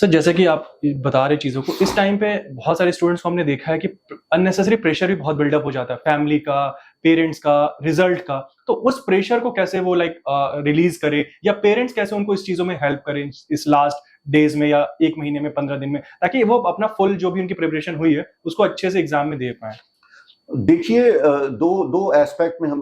Sir जैसे कि आप बता रहे चीज़ों को, इस टाइम पे बहुत सारे स्टूडेंट्स को हमने देखा है कि अननेसेसरी प्रेशर भी बहुत बिल्डअप हो जाता है, फैमिली का, पेरेंट्स का, रिजल्ट का। तो उस प्रेशर को कैसे वो रिलीज करे, या पेरेंट्स कैसे उनको इस चीज़ों में हेल्प करें इस लास्ट डेज में या 1 महीने में, 15 दिन में, ताकि वो अपना फुल जो भी उनकी प्रिपरेशन हुई है उसको अच्छे से एग्जाम में दे पाएं। देखिए, दो दो एस्पेक्ट में हम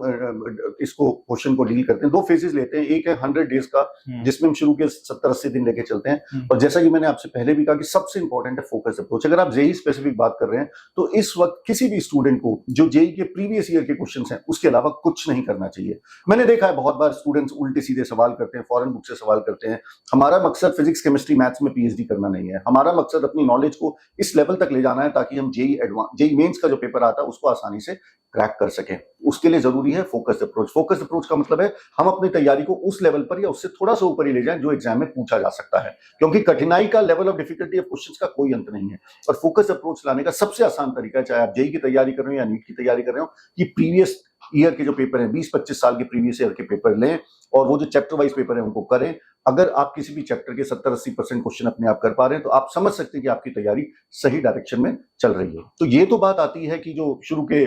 इसको क्वेश्चन को डील करते हैं। दो फेजेस लेते हैं। एक है 100 डेज का, जिसमें हम शुरू के 70-80 दिन लेके चलते हैं। और जैसा कि मैंने आपसे पहले भी कहा कि सबसे इंपॉर्टेंट है फोकस अप्रोच। अगर आप जेई स्पेसिफिक बात कर रहे हैं तो इस वक्त किसी भी स्टूडेंट को जो जेई के प्रीवियस ईयर के क्वेश्चन हैं उसके अलावा कुछ नहीं करना चाहिए। मैंने देखा है बहुत बार स्टूडेंट्स उल्टे सीधे सवाल करते हैं, फॉरेन बुक से सवाल करते हैं। हमारा मकसद फिजिक्स, केमिस्ट्री, मैथ्स में पीएचडी करना नहीं है। हमारा मकसद अपनी नॉलेज को इस लेवल तक ले जाना है ताकि हम जेई मेंस का जो पेपर आता है उसको आसानी से क्रैक कर सकें। उसके लिए जरूरी है फोकस अप्रोच। फोकस अप्रोच का मतलब है हम अपनी तैयारी को उस लेवल पर या उससे थोड़ा सा ऊपर ही ले जाएं जो एग्जाम में पूछा जा सकता है, क्योंकि कठिनाई का level of difficulty of questions का कोई अंत नहीं है। और फोकस अप्रोच लाने का सबसे आसान तरीका है, चाहे आप जेई की तैयारी कर रहे हो या नीट की तैयारी कर रहे हो, कि प्रीवियस ईयर के जो पेपर हैं, 20-25 साल के प्रीवियस ईयर के पेपर लें और वो जो चैप्टर वाइज पेपर है उनको करें। अगर आप किसी भी चैप्टर के 70-80% क्वेश्चन अपने आप कर पा रहे हैं तो आप समझ सकते हैं कि आपकी तैयारी सही डायरेक्शन में चल रही है। तो ये तो बात आती है कि जो शुरू के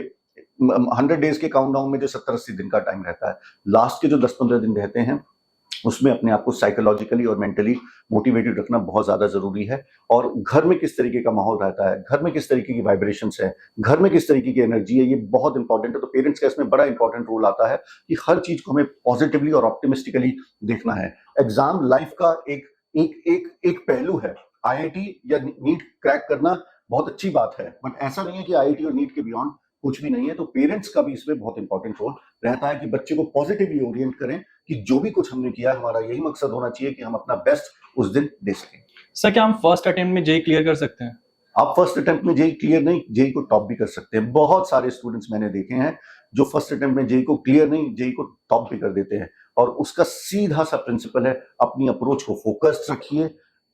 100 डेज के काउंटडाउन में जो 70-80 दिन का टाइम रहता है, लास्ट के जो 10-15 दिन रहते हैं उसमें अपने आप को साइकोलॉजिकली और मेंटली मोटिवेटेड रखना बहुत ज्यादा जरूरी है। और घर में किस तरीके का माहौल रहता है, घर में किस तरीके की वाइब्रेशंस है, घर में किस तरीके की एनर्जी है, ये बहुत इंपॉर्टेंट है। तो पेरेंट्स का इसमें बड़ा इंपॉर्टेंट रोल आता है कि हर चीज को हमें पॉजिटिवली और ऑप्टिमिस्टिकली देखना है। एग्जाम लाइफ का एक एक एक एक पहलू है। आईआईटी या नीट क्रैक करना बहुत अच्छी बात है, बट ऐसा नहीं है कि आईआईटी और नीट के बियॉन्ड कुछ भी नहीं है। तो पेरेंट्स का भी इसमें बहुत इंपॉर्टेंट रोल रहता है कि बच्चे को पॉजिटिवली ओरिएंट करें कि जो भी कुछ हमने किया, हमारा यही मकसद होना चाहिए कि हम अपना बेस्ट उस दिन दे सकें। सर क्या हम फर्स्ट अटेम्प्ट में जेई क्लियर कर सकते हैं? आप फर्स्ट अटेम्प्ट में जेई क्लियर नहीं, जेई को टॉप भी कर सकते हैं। बहुत सारे स्टूडेंट्स मैंने देखे हैं जो फर्स्ट अटेम्प्ट में जेई को क्लियर नहीं, जेई को टॉप भी कर देते हैं। और उसका सीधा सा प्रिंसिपल है, अपनी अप्रोच को फोकस्ड रखिए,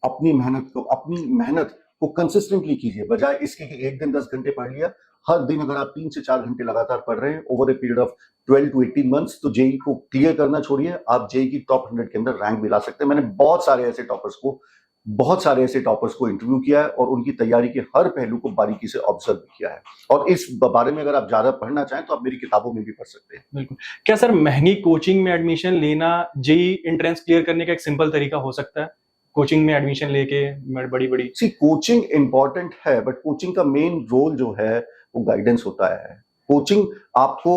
अपनी मेहनत को कंसिस्टेंटली कीजिए। बजाय इसके कि एक दिन 10 घंटे पढ़ लिया, हर दिन अगर आप 3 से 4 घंटे लगातार पढ़ रहे हैं over a period of 12 to 18 months, तो जेई को क्लियर करना छोड़िए, आप जेई की टॉप 100 के अंदर रैंक भी ला सकते हैं। मैंने बहुत सारे ऐसे टॉपर्स को इंटरव्यू किया है और उनकी तैयारी के हर पहलू को बारीकी से ऑब्जर्व भी किया है। और इस बारे में अगर आप ज्यादा पढ़ना चाहें तो आप मेरी किताबों में भी पढ़ सकते हैं। बिल्कुल। क्या सर महंगी कोचिंग में एडमिशन लेना जेई एंट्रेंस क्लियर करने का एक सिंपल तरीका हो सकता है? कोचिंग में एडमिशन लेके बड़ी कोचिंग इंपॉर्टेंट है, बट कोचिंग का मेन रोल जो है वो गाइडेंस होता है। कोचिंग आपको,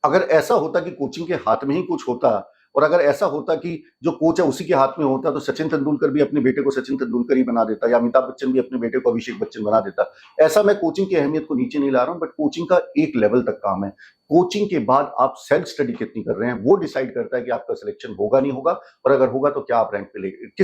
अगर ऐसा होता कि कोचिंग के हाथ में ही कुछ होता और अगर ऐसा होता कि जो कोच है उसी के हाथ में होता, तो सचिन तेंदुलकर भी अपने बेटे को सचिन तेंदुलकर ही बना देता या अमिताभ बच्चन भी अपने बेटे को अभिषेक बच्चन बना देता। ऐसा मैं कोचिंग की अहमियत को नीचे नहीं ला रहा हूं, बट कोचिंग का एक लेवल तक काम है। कोचिंग के बाद आप सेल्फ स्टडी कितनी कर रहे हैं वो डिसाइड करता है कि आपका सिलेक्शन होगा नहीं होगा, और अगर होगा तो क्या आप रैंक पे लेंगे,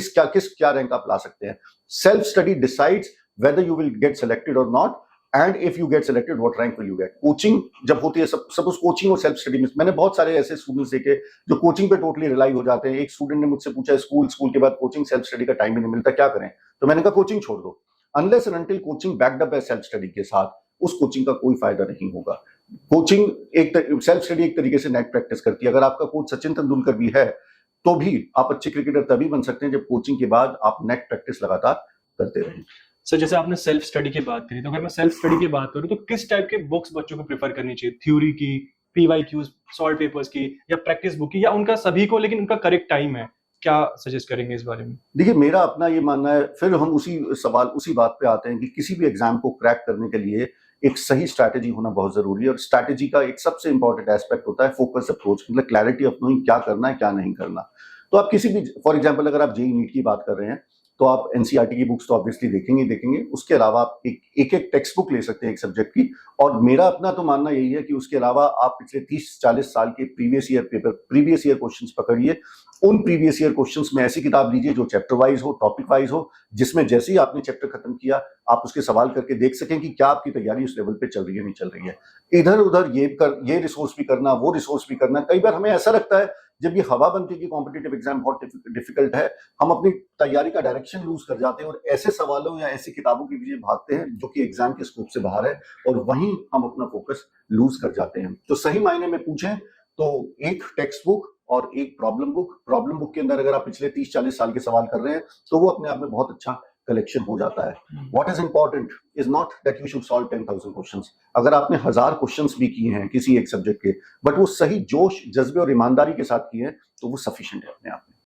क्या रैंक आप ला सकते हैं। Self study decides whether you will get selected और not, and if you get selected what rank will you get. Coaching जब होती है, सब उस कोचिंग और सेल्फ स्टडी में, मैंने बहुत सारे ऐसे स्टूडेंट्स देखे जो कोचिंग पे टोटली रिलाई हो जाते हैं। एक स्टूडेंट ने मुझसे पूछा, स्कूल के बाद कोचिंग, सेल्फ स्टडी का टाइम ही नहीं मिलता, क्या करें? तो मैंने कहा कोचिंग छोड़ दो। Unless and until coaching backed up है सेल्फ स्टडी के साथ, उस कोचिंग का कोई फायदा नहीं होगा। कोचिंग सेल्फ स्टडी एक तरीके से नेट प्रैक्टिस करती है। अगर आपका कोच सचिन तेंदुलकर भी है तो भी आप अच्छे क्रिकेटर तभी बन सकते हैं जब कोचिंग के बाद आप नेट प्रैक्टिस लगातार करते रहें। सर जैसे आपने सेल्फ स्टडी की बात करी, तो अगर मैं सेल्फ स्टडी की बात करूं तो किस टाइप के बुक्स बच्चों को प्रेफर करनी चाहिए? थ्योरी की, पीवाईक्यूज, सॉल्व पेपर्स की, या प्रैक्टिस बुक की, या उनका सभी को लेकिन उनका करेक्ट टाइम है? क्या सजेस्ट करेंगे इस बारे में? देखिए, मेरा अपना ये मानना है, फिर हम उसी बात पे आते हैं कि किसी भी एग्जाम को क्रैक करने के लिए एक सही स्ट्रैटेजी होना बहुत जरूरी है। और स्ट्रैटेजी का एक सबसे इंपॉर्टेंट एस्पेक्ट होता है फोकस अप्रोच, मतलब क्लैरिटी ऑफ नोइंग क्या करना है क्या नहीं करना। तो आप किसी भी, फॉर एग्जाम्पल अगर आप जेई नीट की बात कर रहे हैं तो आप एनसीईआरटी की बुक्स तो ऑब्वियसली देखेंगे। उसके अलावा आप एक टेक्स्ट बुक ले सकते हैं एक सब्जेक्ट की। और मेरा अपना तो मानना यही है कि उसके अलावा आप पिछले 30-40 साल के प्रीवियस ईयर क्वेश्चंस पकड़िए। उन प्रीवियस ईयर क्वेश्चंस में ऐसी किताब लीजिए जो चैप्टर वाइज हो, टॉपिक वाइज हो, जिसमें जैसे ही आपने चैप्टर खत्म किया आप उसके सवाल करके देख सकें कि क्या आपकी तैयारी उस लेवल पे चल रही है, नहीं चल रही है। इधर उधर ये रिसोर्स भी करना, वो रिसोर्स भी करना, कई बार हमें ऐसा लगता है जब ये हवा बनती है कि कॉम्पिटिटिव एग्जाम बहुत डिफिकल्ट है, हम अपनी तैयारी का डायरेक्शन लूज कर जाते हैं और ऐसे सवालों या ऐसी किताबों के पीछे भागते हैं जो कि एग्जाम के स्कोप से बाहर है, और वहीं हम अपना फोकस लूज कर जाते हैं। तो सही मायने में पूछें तो एक टेक्स्ट बुक और एक प्रॉब्लम बुक के अंदर अगर आप पिछले 30-40 साल के सवाल कर रहे हैं तो वो अपने आप में बहुत अच्छा कलेक्शन हो जाता है। What is important is not that you should solve 10,000 questions. अगर आपने 1000 क्वेश्चंस भी किए हैं किसी एक सब्जेक्ट के, बट वो सही जोश, जज्बे और ईमानदारी के साथ किए हैं, तो वो सफिशिएंट है अपने आप में।